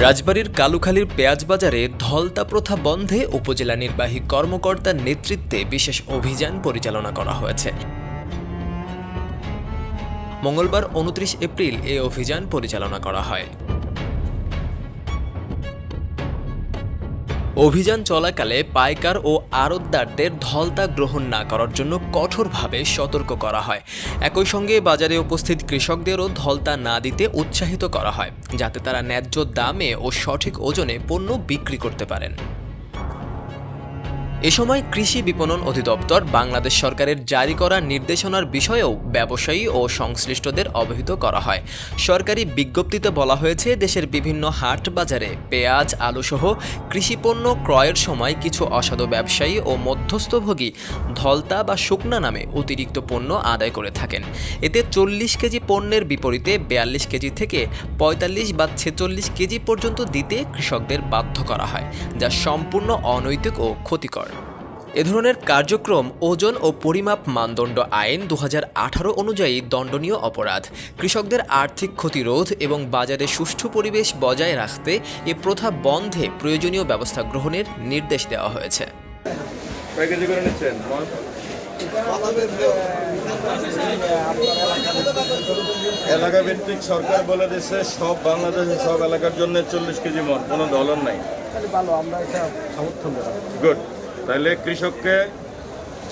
রাজবাড়ীর কালুখালীর পেঁয়াজ বাজারে ধলতা প্রথা বন্ধে উপজেলা নির্বাহী কর্মকর্তার নেতৃত্বে বিশেষ অভিযান পরিচালনা করা হয়েছে। মঙ্গলবার ২৯ এপ্রিল এই অভিযান পরিচালনা করা হয়। অভিযান চলাকালে পাইকার ও আড়তদারদের ধলতা গ্রহণ না করার জন্য কঠোরভাবে সতর্ক করা হয়। একই সঙ্গে বাজারে উপস্থিত কৃষকদেরও ধলতা না দিতে উৎসাহিত করা হয়, যাতে তারা ন্যায্য দামে ও সঠিক ওজনে পণ্য বিক্রি করতে পারেন। এ সময় কৃষি বিপণন অধিদপ্তর বাংলাদেশ সরকারের জারি করা নির্দেশনার বিষয়েও ব্যবসায়ী ও সংশ্লিষ্টদের অবহিত করা হয়। সরকারি বিজ্ঞপ্তিতে বলা হয়েছে, দেশের বিভিন্ন হাট বাজারে পেঁয়াজ, আলুসহ কৃষিপণ্য ক্রয়ের সময় কিছু অসাধু ব্যবসায়ী ও মধ্যস্থভোগী ধলতা বা শুকনা নামে অতিরিক্ত পণ্য আদায় করে থাকেন। এতে ৪০ কেজি পণ্যের বিপরীতে ৪২ কেজি থেকে ৪৫ বা ৪৬ কেজি পর্যন্ত দিতে কৃষকদের বাধ্য করা হয়, যা সম্পূর্ণ অনৈতিক ও ক্ষতিকর। এ ধরনের কার্যক্রম ওজন ও পরিমাপ মানদণ্ড আইন ২০১৮ অনুযায়ী দণ্ডনীয় অপরাধ। কৃষকদের আর্থিক ক্ষতিরোধ এবং বাজারে সুষ্ঠু পরিবেশ বজায় রাখতে এ প্রথা বন্ধে প্রয়োজনীয় ব্যবস্থা গ্রহণের নির্দেশ দেওয়া হয়েছে। এলাকা ভিত্তিক সরকার বলে দিচ্ছে সব বাংলাদেশের সব এলাকার জন্য ৪০ কেজি মন, কোনো দলন নাই। গুড। তাহলে কৃষককে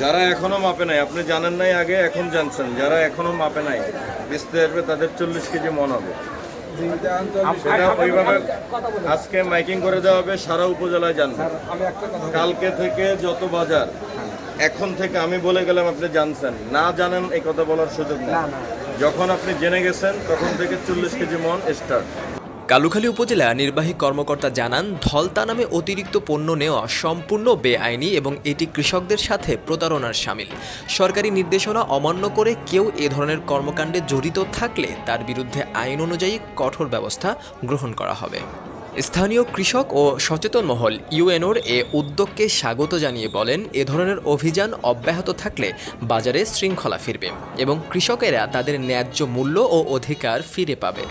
যারা এখনো মাপে নাই, আপনি জানেন নাই আগে, এখন জানছেন, যারা এখনো মাপে নাই বেচতে আসবে তাদের ৪০ কেজি মন হবে। সেটা ওইভাবে আজকে মাইকিং করে দেওয়া হবে, সারা উপজেলায় জানবে। কালকে থেকে যত বাজার, এখন থেকে আমি বলে গেলাম আপনি জানছেন, না জানেন এই কথা বলার সুযোগ নেই। যখন আপনি জেনে গেছেন তখন থেকে ৪০ কেজি মন স্টার্ট। কালুখালী উপজেলা নির্বাহী কর্মকর্তা জানান, ধলতা নামে অতিরিক্ত পণ্য নেওয়া সম্পূর্ণ বেআইনি এবং এটি কৃষকদের সাথে প্রতারণার শামিল। সরকারি নির্দেশনা অমান্য করে কেউ এ ধরনের কর্মকাণ্ডে জড়িত থাকলে তার বিরুদ্ধে আইন অনুযায়ী কঠোর ব্যবস্থা গ্রহণ করা হবে। স্থানীয় কৃষক ও সচেতন মহল ইউএনওর এ উদ্যোগকে স্বাগত জানিয়ে বলেন, এ ধরনের অভিযান অব্যাহত থাকলে বাজারে শৃঙ্খলা ফিরবে এবং কৃষকেরা তাদের ন্যায্য মূল্য ও অধিকার ফিরে পাবে।